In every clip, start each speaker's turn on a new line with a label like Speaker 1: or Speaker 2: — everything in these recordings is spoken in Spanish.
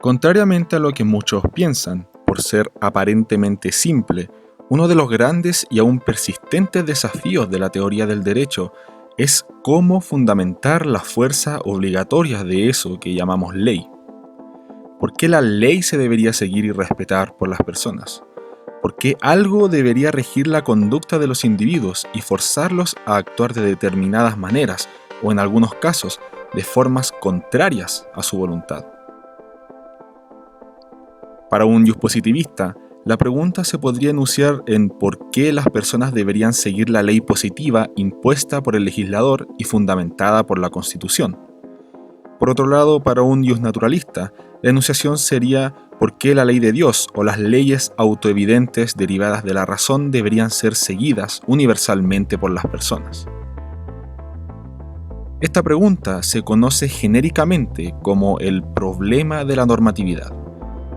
Speaker 1: Contrariamente a lo que muchos piensan, por ser aparentemente simple, uno de los grandes y aún persistentes desafíos de la teoría del derecho es cómo fundamentar la fuerza obligatoria de eso que llamamos ley. ¿Por qué la ley se debería seguir y respetar por las personas? ¿Por qué algo debería regir la conducta de los individuos y forzarlos a actuar de determinadas maneras o en algunos casos de formas contrarias a su voluntad? Para un pospositivista, la pregunta se podría enunciar en por qué las personas deberían seguir la ley positiva impuesta por el legislador y fundamentada por la Constitución. Por otro lado, para un naturalista, la enunciación sería por qué la ley de Dios o las leyes autoevidentes derivadas de la razón deberían ser seguidas universalmente por las personas. Esta pregunta se conoce genéricamente como el problema de la normatividad,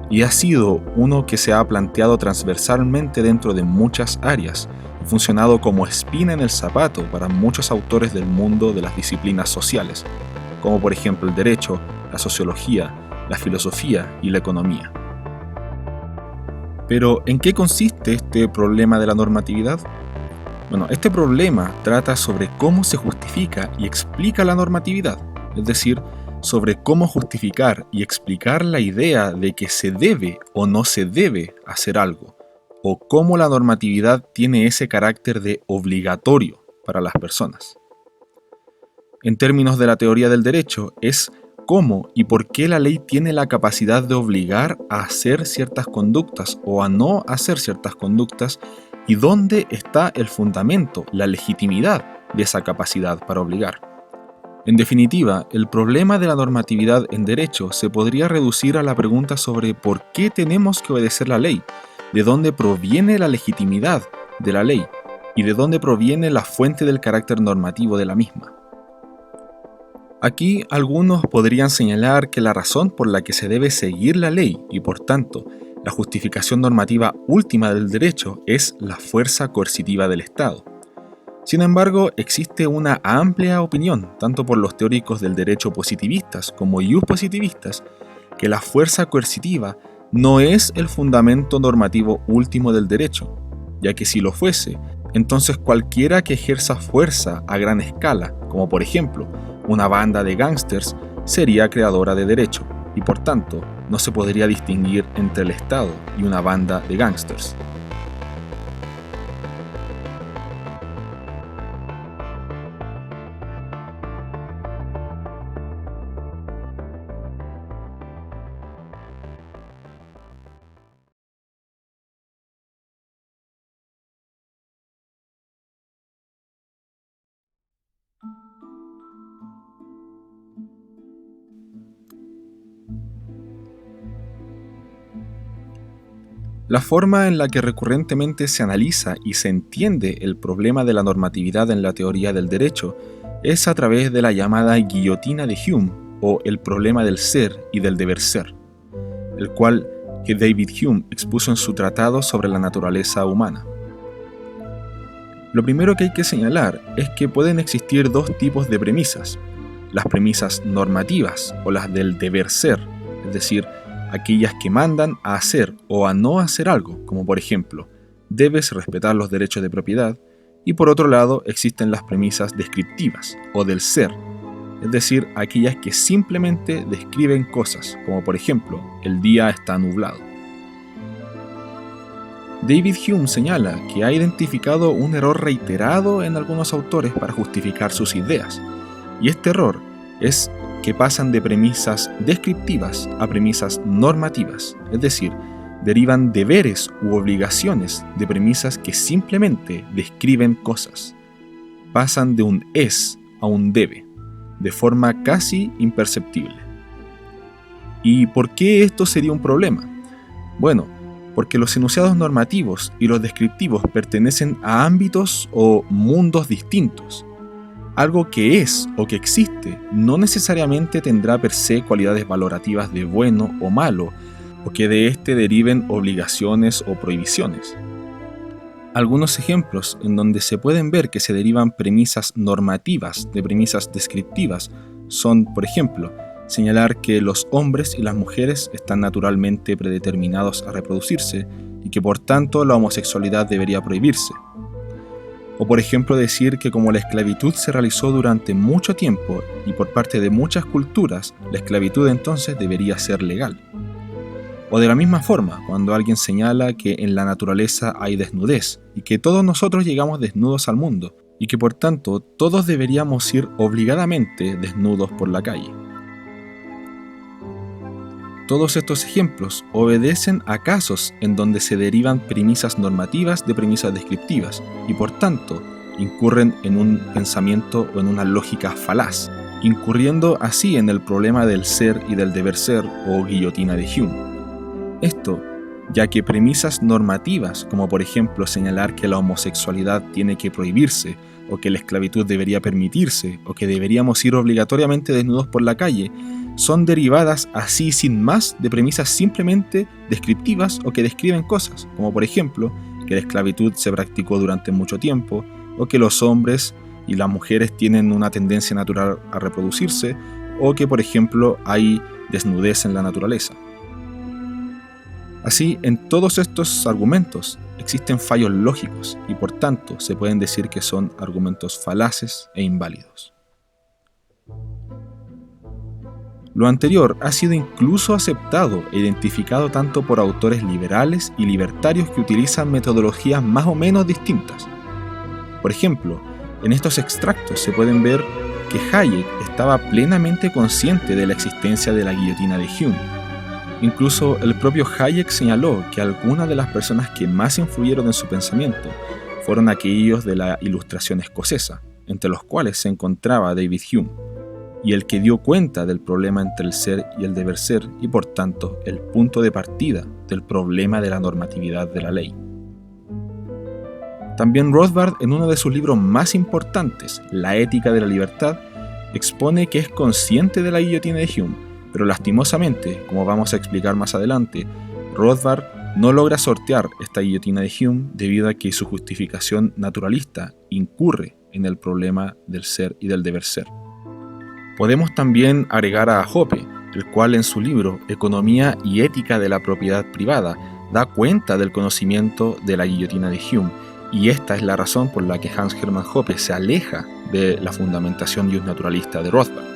Speaker 1: y ha sido uno que se ha planteado transversalmente dentro de muchas áreas y funcionado como espina en el zapato para muchos autores del mundo de las disciplinas sociales, como por ejemplo el derecho, la sociología, la filosofía y la economía. Pero, ¿en qué consiste este problema de la normatividad? Bueno, este problema trata sobre cómo se justifica y explica la normatividad, es decir, sobre cómo justificar y explicar la idea de que se debe o no se debe hacer algo, o cómo la normatividad tiene ese carácter de obligatorio para las personas. En términos de la teoría del derecho, es cómo y por qué la ley tiene la capacidad de obligar a hacer ciertas conductas o a no hacer ciertas conductas, y dónde está el fundamento, la legitimidad de esa capacidad para obligar. En definitiva, el problema de la normatividad en derecho se podría reducir a la pregunta sobre por qué tenemos que obedecer la ley, de dónde proviene la legitimidad de la ley y de dónde proviene la fuente del carácter normativo de la misma. Aquí algunos podrían señalar que la razón por la que se debe seguir la ley y por tanto la justificación normativa última del derecho es la fuerza coercitiva del Estado. Sin embargo, existe una amplia opinión, tanto por los teóricos del derecho positivistas como positivistas, que la fuerza coercitiva no es el fundamento normativo último del derecho, ya que si lo fuese, entonces cualquiera que ejerza fuerza a gran escala, como por ejemplo una banda de gángsters, sería creadora de derecho, y por tanto no se podría distinguir entre el Estado y una banda de gángsters. La forma en la que recurrentemente se analiza y se entiende el problema de la normatividad en la teoría del derecho es a través de la llamada guillotina de Hume o el problema del ser y del deber ser, el cual que David Hume expuso en su tratado sobre la naturaleza humana. Lo primero que hay que señalar es que pueden existir dos tipos de premisas: las premisas normativas o las del deber ser, es decir, aquellas que mandan a hacer o a no hacer algo, como por ejemplo, debes respetar los derechos de propiedad, y por otro lado existen las premisas descriptivas o del ser, es decir, aquellas que simplemente describen cosas, como por ejemplo, el día está nublado. David Hume señala que ha identificado un error reiterado en algunos autores para justificar sus ideas, y este error es que pasan de premisas descriptivas a premisas normativas, es decir, derivan deberes u obligaciones de premisas que simplemente describen cosas. Pasan de un es a un debe, de forma casi imperceptible. ¿Y por qué esto sería un problema? Bueno, porque los enunciados normativos y los descriptivos pertenecen a ámbitos o mundos distintos. Algo que es o que existe no necesariamente tendrá per se cualidades valorativas de bueno o malo, o que de éste deriven obligaciones o prohibiciones. Algunos ejemplos en donde se pueden ver que se derivan premisas normativas de premisas descriptivas son, por ejemplo, señalar que los hombres y las mujeres están naturalmente predeterminados a reproducirse y que por tanto la homosexualidad debería prohibirse. O por ejemplo decir que como la esclavitud se realizó durante mucho tiempo y por parte de muchas culturas, la esclavitud entonces debería ser legal. O de la misma forma, cuando alguien señala que en la naturaleza hay desnudez y que todos nosotros llegamos desnudos al mundo y que por tanto todos deberíamos ir obligadamente desnudos por la calle. Todos estos ejemplos obedecen a casos en donde se derivan premisas normativas de premisas descriptivas y por tanto incurren en un pensamiento o en una lógica falaz, incurriendo así en el problema del ser y del deber ser o guillotina de Hume. Esto, ya que premisas normativas, como por ejemplo señalar que la homosexualidad tiene que prohibirse, o que la esclavitud debería permitirse, o que deberíamos ir obligatoriamente desnudos por la calle, son derivadas así sin más de premisas simplemente descriptivas o que describen cosas, como por ejemplo que la esclavitud se practicó durante mucho tiempo, o que los hombres y las mujeres tienen una tendencia natural a reproducirse, o que por ejemplo hay desnudez en la naturaleza. Así, en todos estos argumentos existen fallos lógicos y por tanto se pueden decir que son argumentos falaces e inválidos. Lo anterior ha sido incluso aceptado e identificado tanto por autores liberales y libertarios que utilizan metodologías más o menos distintas. Por ejemplo, en estos extractos se pueden ver que Hayek estaba plenamente consciente de la existencia de la guillotina de Hume. Incluso el propio Hayek señaló que algunas de las personas que más influyeron en su pensamiento fueron aquellos de la Ilustración escocesa, entre los cuales se encontraba David Hume, y el que dio cuenta del problema entre el ser y el deber ser y por tanto el punto de partida del problema de la normatividad de la ley. También Rothbard, en uno de sus libros más importantes, La ética de la libertad, expone que es consciente de la guillotina de Hume, pero lastimosamente, como vamos a explicar más adelante, Rothbard no logra sortear esta guillotina de Hume debido a que su justificación naturalista incurre en el problema del ser y del deber ser. Podemos también agregar a Hoppe, el cual en su libro Economía y ética de la propiedad privada da cuenta del conocimiento de la guillotina de Hume, y esta es la razón por la que Hans Hermann Hoppe se aleja de la fundamentación justnaturalista de Rothbard.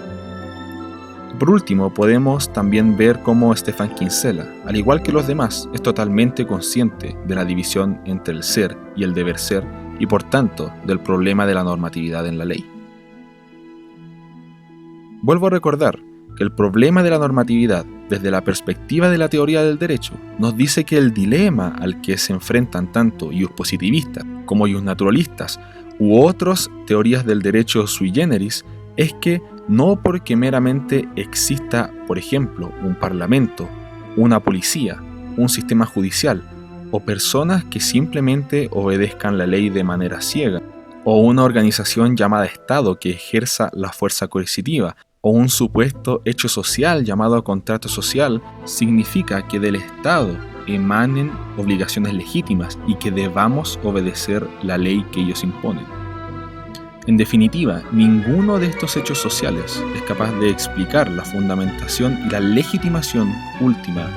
Speaker 1: Por último, podemos también ver cómo Stefan Kinsella, al igual que los demás, es totalmente consciente de la división entre el ser y el deber ser y por tanto del problema de la normatividad en la ley. Vuelvo a recordar que el problema de la normatividad, desde la perspectiva de la teoría del derecho, nos dice que el dilema al que se enfrentan tanto positivistas como naturalistas u otras teorías del derecho sui generis es que no porque meramente exista, por ejemplo, un parlamento, una policía, un sistema judicial o personas que simplemente obedezcan la ley de manera ciega, o una organización llamada Estado que ejerza la fuerza coercitiva, o un supuesto hecho social llamado contrato social, significa que del Estado emanen obligaciones legítimas y que debamos obedecer la ley que ellos imponen. En definitiva, ninguno de estos hechos sociales es capaz de explicar la fundamentación y la legitimación última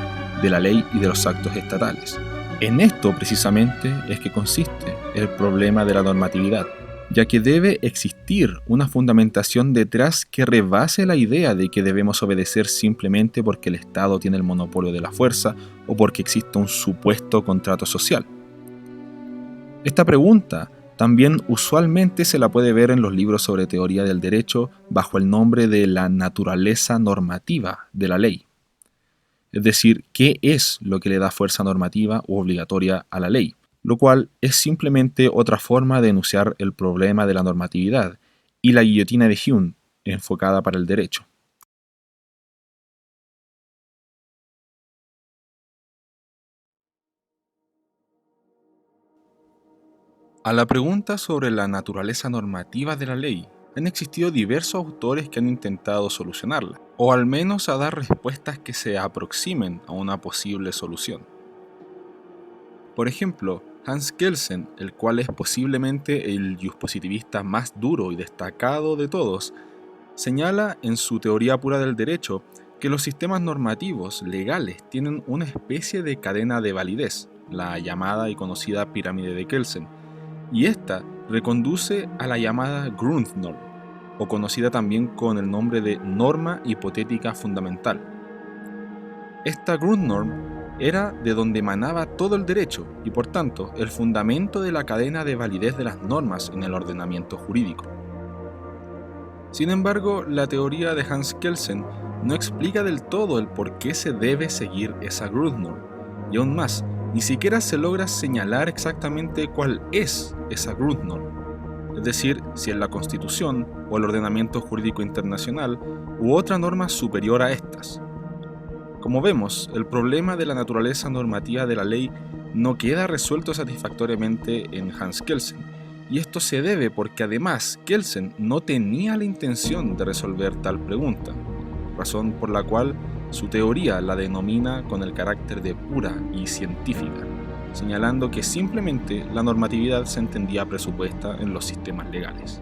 Speaker 1: de la ley y de los actos estatales. En esto precisamente es que consiste el problema de la normatividad, ya que debe existir una fundamentación detrás que rebase la idea de que debemos obedecer simplemente porque el Estado tiene el monopolio de la fuerza o porque existe un supuesto contrato social. Esta pregunta también usualmente se la puede ver en los libros sobre teoría del derecho bajo el nombre de la naturaleza normativa de la ley. Es decir, ¿qué es lo que le da fuerza normativa u obligatoria a la ley? Lo cual es simplemente otra forma de enunciar el problema de la normatividad y la guillotina de Hume enfocada para el derecho. A la pregunta sobre la naturaleza normativa de la ley, han existido diversos autores que han intentado solucionarla, o al menos a dar respuestas que se aproximen a una posible solución. Por ejemplo, Hans Kelsen, el cual es posiblemente el juspositivista más duro y destacado de todos, Señala en su teoría pura del derecho que los sistemas normativos legales tienen una especie de cadena de validez, la llamada y conocida pirámide de Kelsen, y esta reconduce a la llamada Grundnorm, o conocida también con el nombre de norma hipotética fundamental. Esta Grundnorm era de donde emanaba todo el derecho y por tanto el fundamento de la cadena de validez de las normas en el ordenamiento jurídico. Sin embargo, la teoría de Hans Kelsen no explica del todo el por qué se debe seguir esa Grundnorm, y aún más, ni siquiera se logra señalar exactamente cuál es esa Grundnorm, es decir, si es la Constitución o el ordenamiento jurídico internacional u otra norma superior a estas. Como vemos, el problema de la naturaleza normativa de la ley no queda resuelto satisfactoriamente en Hans Kelsen, y esto se debe porque además Kelsen no tenía la intención de resolver tal pregunta, razón por la cual su teoría la denomina con el carácter de pura y científica, señalando que simplemente la normatividad se entendía presupuesta en los sistemas legales.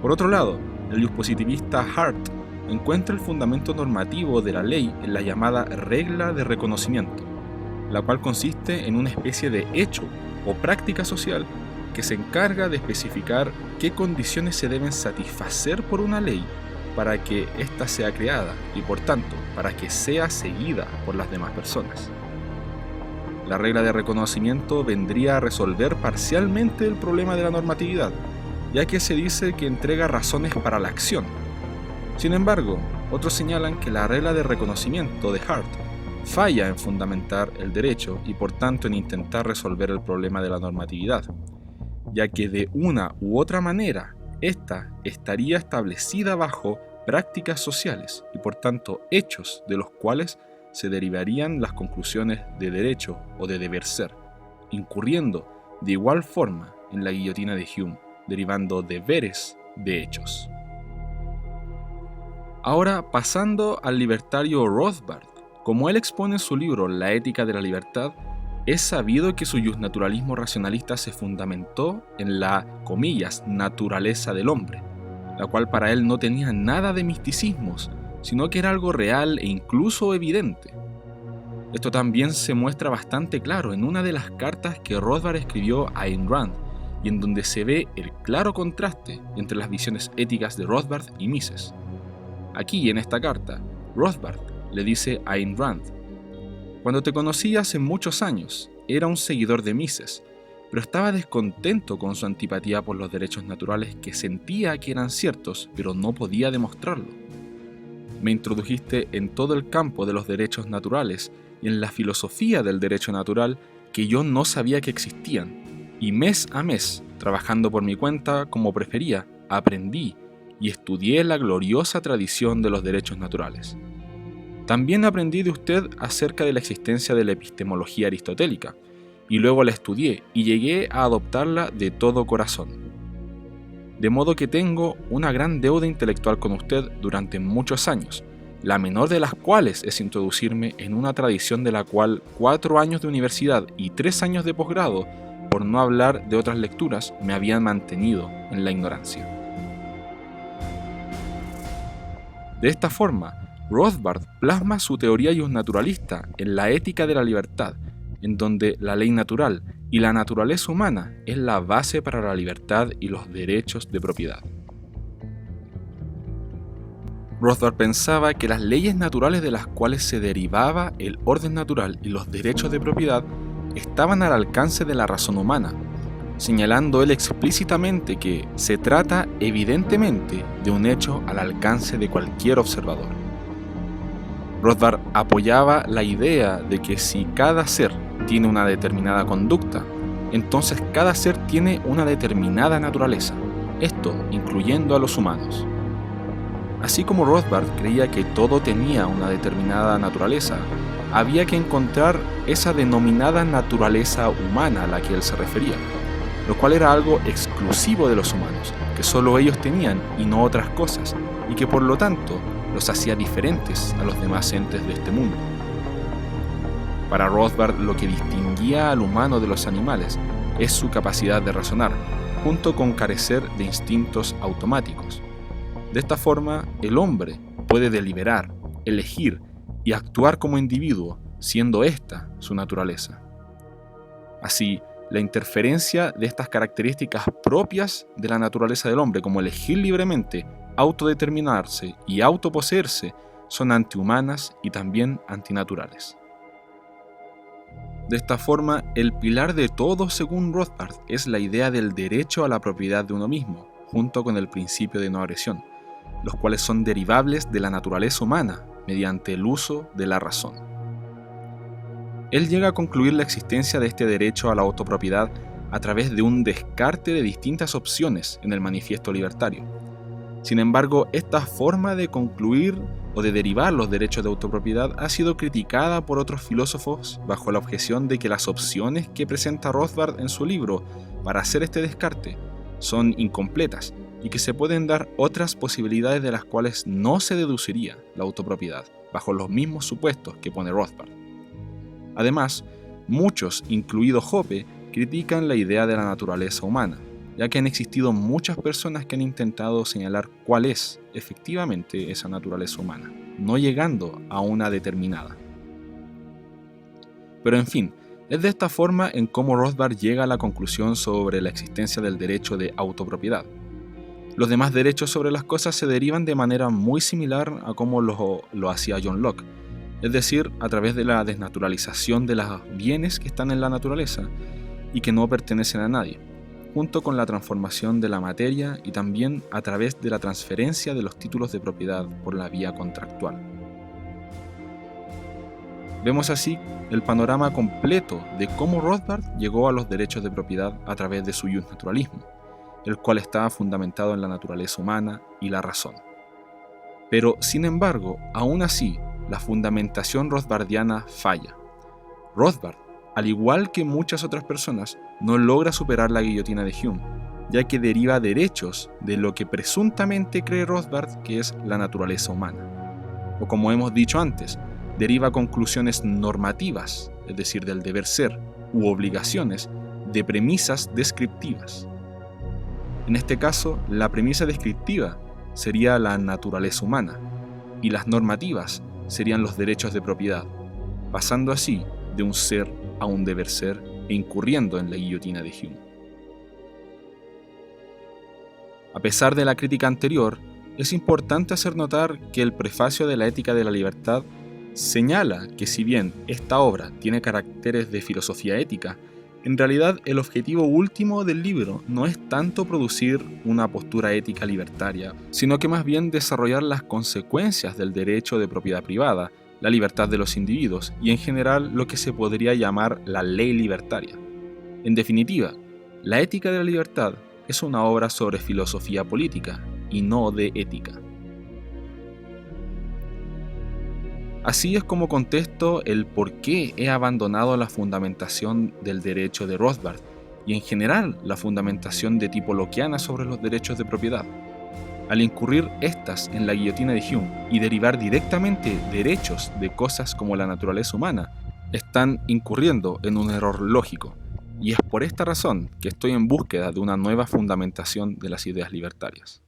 Speaker 1: Por otro lado, el dispositivista Hart encuentra el fundamento normativo de la ley en la llamada regla de reconocimiento, la cual consiste en una especie de hecho o práctica social que se encarga de especificar qué condiciones se deben satisfacer por una ley para que ésta sea creada y por tanto para que sea seguida por las demás personas. La regla de reconocimiento vendría a resolver parcialmente el problema de la normatividad, ya que se dice que entrega razones para la acción. Sin embargo, otros señalan que la regla de reconocimiento de Hart falla en fundamentar el derecho y por tanto en intentar resolver el problema de la normatividad, ya que de una u otra manera ésta estaría establecida bajo prácticas sociales y por tanto hechos de los cuales se derivarían las conclusiones de derecho o de deber ser, incurriendo de igual forma en la guillotina de Hume, derivando deberes de hechos. Ahora, pasando al libertario Rothbard, como él expone en su libro La ética de la libertad, es sabido que su justnaturalismo racionalista se fundamentó en la, comillas, naturaleza del hombre, la cual para él no tenía nada de misticismos, sino que era algo real e incluso evidente. Esto también se muestra bastante claro en una de las cartas que Rothbard escribió a Ayn Rand, y en donde se ve el claro contraste entre las visiones éticas de Rothbard y Mises. Aquí, en esta carta, Rothbard le dice a Ayn Rand: cuando te conocí hace muchos años, era un seguidor de Mises, pero estaba descontento con su antipatía por los derechos naturales que sentía que eran ciertos, pero no podía demostrarlo. Me introdujiste en todo el campo de los derechos naturales y en la filosofía del derecho natural que yo no sabía que existían, y mes a mes, trabajando por mi cuenta como prefería, aprendí y estudié la gloriosa tradición de los derechos naturales. También aprendí de usted acerca de la existencia de la epistemología aristotélica, y luego la estudié y llegué a adoptarla de todo corazón. De modo que tengo una gran deuda intelectual con usted durante muchos años, la menor de las cuales es introducirme en una tradición de la cual 4 años de universidad y 3 años de posgrado, por no hablar de otras lecturas, me habían mantenido en la ignorancia. De esta forma, Rothbard plasma su teoría justnaturalista en La ética de la libertad, en donde la ley natural y la naturaleza humana es la base para la libertad y los derechos de propiedad. Rothbard pensaba que las leyes naturales de las cuales se derivaba el orden natural y los derechos de propiedad estaban al alcance de la razón humana, señalando él explícitamente que se trata evidentemente de un hecho al alcance de cualquier observador. Rothbard apoyaba la idea de que si cada ser tiene una determinada conducta, entonces cada ser tiene una determinada naturaleza, esto incluyendo a los humanos. Así como Rothbard creía que todo tenía una determinada naturaleza, había que encontrar esa denominada naturaleza humana a la que él se refería, lo cual era algo exclusivo de los humanos, que solo ellos tenían y no otras cosas, y que por lo tanto los hacía diferentes a los demás entes de este mundo. Para Rothbard, lo que distinguía al humano de los animales es su capacidad de razonar, junto con carecer de instintos automáticos. De esta forma, el hombre puede deliberar, elegir y actuar como individuo, siendo esta su naturaleza. Así, la interferencia de estas características propias de la naturaleza del hombre, como elegir libremente, autodeterminarse y autoposeerse, son antihumanas y también antinaturales. De esta forma, el pilar de todo, según Rothbard, es la idea del derecho a la propiedad de uno mismo, junto con el principio de no agresión, los cuales son derivables de la naturaleza humana mediante el uso de la razón. Él llega a concluir la existencia de este derecho a la autopropiedad a través de un descarte de distintas opciones en el Manifiesto Libertario. Sin embargo, esta forma de concluir o de derivar los derechos de autopropiedad ha sido criticada por otros filósofos bajo la objeción de que las opciones que presenta Rothbard en su libro para hacer este descarte son incompletas y que se pueden dar otras posibilidades de las cuales no se deduciría la autopropiedad, bajo los mismos supuestos que pone Rothbard. Además, muchos, incluido Hoppe, critican la idea de la naturaleza humana, ya que han existido muchas personas que han intentado señalar cuál es efectivamente esa naturaleza humana, no llegando a una determinada. Pero en fin, es de esta forma en cómo Rothbard llega a la conclusión sobre la existencia del derecho de autopropiedad. Los demás derechos sobre las cosas se derivan de manera muy similar a cómo lo hacía John Locke, es decir, a través de la desnaturalización de los bienes que están en la naturaleza y que no pertenecen a nadie, junto con la transformación de la materia y también a través de la transferencia de los títulos de propiedad por la vía contractual. Vemos así el panorama completo de cómo Rothbard llegó a los derechos de propiedad a través de su justnaturalismo, el cual estaba fundamentado en la naturaleza humana y la razón. Pero, sin embargo, aún así, la fundamentación rothbardiana falla. Rothbard, al igual que muchas otras personas, no logra superar la guillotina de Hume, ya que deriva derechos de lo que presuntamente cree Rothbard que es la naturaleza humana. O como hemos dicho antes, deriva conclusiones normativas, es decir, del deber ser, u obligaciones, de premisas descriptivas. En este caso, la premisa descriptiva sería la naturaleza humana, y las normativas serían los derechos de propiedad, pasando así de un ser a un deber ser e incurriendo en la guillotina de Hume. A pesar de la crítica anterior, es importante hacer notar que el prefacio de la Ética de la Libertad señala que si bien esta obra tiene caracteres de filosofía ética, en realidad el objetivo último del libro no es tanto producir una postura ética libertaria, sino que más bien desarrollar las consecuencias del derecho de propiedad privada, la libertad de los individuos y en general lo que se podría llamar la ley libertaria. En definitiva, la Ética de la Libertad es una obra sobre filosofía política y no de ética. Así es como contesto el por qué he abandonado la fundamentación del derecho de Rothbard y en general la fundamentación de tipo lockeana sobre los derechos de propiedad. Al incurrir estas en la guillotina de Hume y derivar directamente derechos de cosas como la naturaleza humana, están incurriendo en un error lógico, y es por esta razón que estoy en búsqueda de una nueva fundamentación de las ideas libertarias.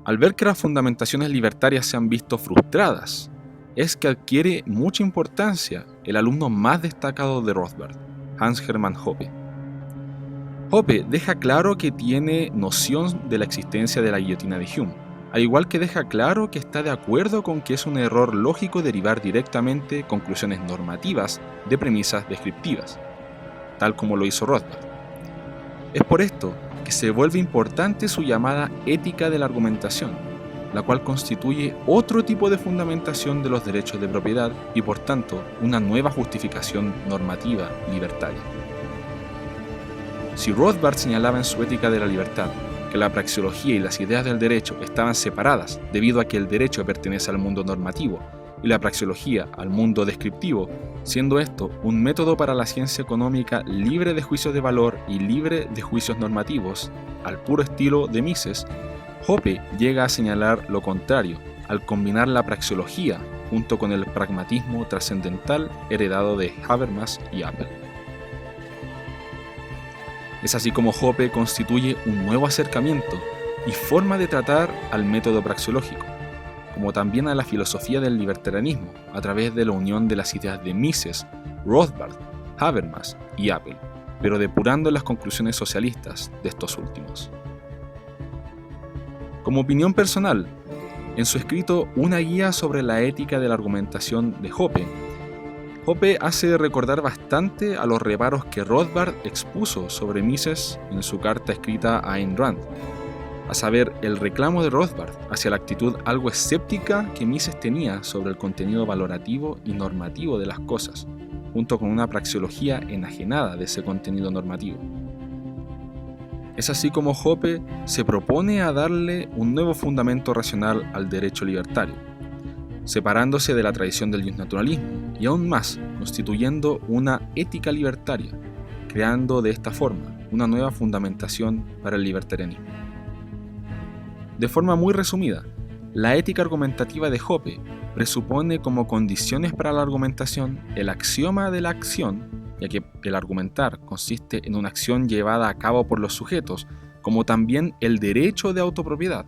Speaker 1: Al ver que las fundamentaciones libertarias se han visto frustradas, es que adquiere mucha importancia el alumno más destacado de Rothbard, Hans Hermann Hoppe. Hoppe deja claro que tiene noción de la existencia de la guillotina de Hume, al igual que deja claro que está de acuerdo con que es un error lógico derivar directamente conclusiones normativas de premisas descriptivas, tal como lo hizo Rothbard. Es por esto que se vuelve importante su llamada ética de la argumentación, la cual constituye otro tipo de fundamentación de los derechos de propiedad y por tanto una nueva justificación normativa libertaria. Si Rothbard señalaba en su Ética de la Libertad que la praxeología y las ideas del derecho estaban separadas debido a que el derecho pertenece al mundo normativo y la praxeología al mundo descriptivo, siendo esto un método para la ciencia económica libre de juicios de valor y libre de juicios normativos, al puro estilo de Mises, Hoppe llega a señalar lo contrario, al combinar la praxeología junto con el pragmatismo trascendental heredado de Habermas y Apel. Es así como Hoppe constituye un nuevo acercamiento y forma de tratar al método praxeológico, como también a la filosofía del libertarianismo a través de la unión de las ideas de Mises, Rothbard, Habermas y Apel, pero depurando las conclusiones socialistas de estos últimos. Como opinión personal, en su escrito Una guía sobre la ética de la argumentación de Hoppe, Hoppe hace recordar bastante a los reparos que Rothbard expuso sobre Mises en su carta escrita a Ayn Rand, a saber, el reclamo de Rothbard hacia la actitud algo escéptica que Mises tenía sobre el contenido valorativo y normativo de las cosas, junto con una praxeología enajenada de ese contenido normativo. Es así como Hoppe se propone a darle un nuevo fundamento racional al derecho libertario, separándose de la tradición del justnaturalismo y aún más constituyendo una ética libertaria, creando de esta forma una nueva fundamentación para el libertarianismo. De forma muy resumida, la ética argumentativa de Hoppe presupone como condiciones para la argumentación el axioma de la acción, ya que el argumentar consiste en una acción llevada a cabo por los sujetos, como también el derecho de autopropiedad,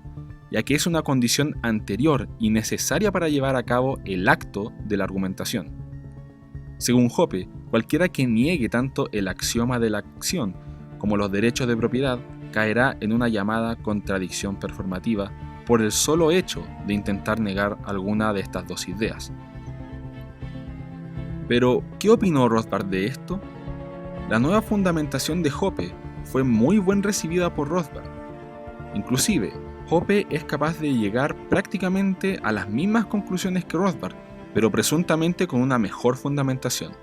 Speaker 1: ya que es una condición anterior y necesaria para llevar a cabo el acto de la argumentación. Según Hoppe, cualquiera que niegue tanto el axioma de la acción como los derechos de propiedad caerá en una llamada contradicción performativa por el solo hecho de intentar negar alguna de estas dos ideas. Pero, ¿qué opinó Rothbard de esto? La nueva fundamentación de Hoppe fue muy bien recibida por Rothbard. Inclusive, Hoppe es capaz de llegar prácticamente a las mismas conclusiones que Rothbard, pero presuntamente con una mejor fundamentación.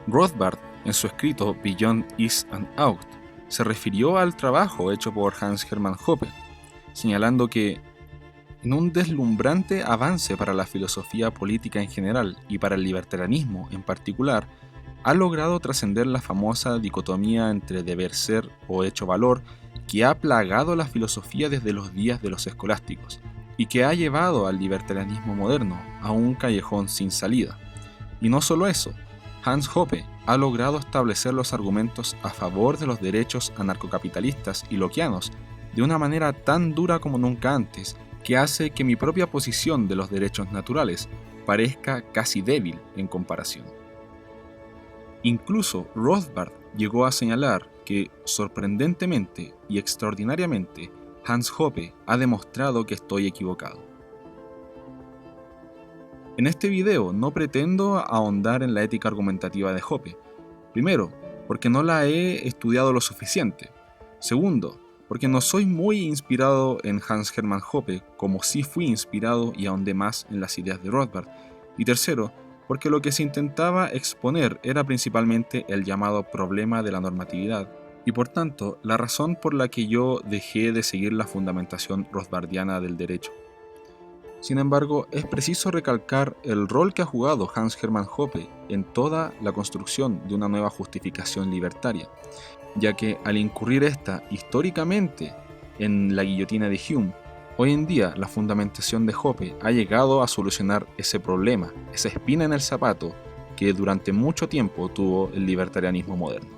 Speaker 1: Rothbard, en su escrito Beyond Is and Out, se refirió al trabajo hecho por Hans Hermann Hoppe, señalando que en un deslumbrante avance para la filosofía política en general y para el libertarianismo en particular, ha logrado trascender la famosa dicotomía entre deber ser o hecho valor que ha plagado la filosofía desde los días de los escolásticos y que ha llevado al libertarianismo moderno a un callejón sin salida. Y no solo eso, Hans Hoppe ha logrado establecer los argumentos a favor de los derechos anarcocapitalistas y lockeanos de una manera tan dura como nunca antes, que hace que mi propia posición de los derechos naturales parezca casi débil en comparación. Incluso Rothbard llegó a señalar que, sorprendentemente y extraordinariamente, Hans Hoppe ha demostrado que estoy equivocado. En este video no pretendo ahondar en la ética argumentativa de Hoppe. Primero, porque no la he estudiado lo suficiente. Segundo, porque no soy muy inspirado en Hans Hermann Hoppe, como sí fui inspirado y ahondé más en las ideas de Rothbard. Y tercero, porque lo que se intentaba exponer era principalmente el llamado problema de la normatividad, y por tanto, la razón por la que yo dejé de seguir la fundamentación rothbardiana del derecho. Sin embargo, es preciso recalcar el rol que ha jugado Hans Hermann Hoppe en toda la construcción de una nueva justificación libertaria, ya que al incurrir esta históricamente en la guillotina de Hume, hoy en día la fundamentación de Hoppe ha llegado a solucionar ese problema, esa espina en el zapato que durante mucho tiempo tuvo el libertarianismo moderno.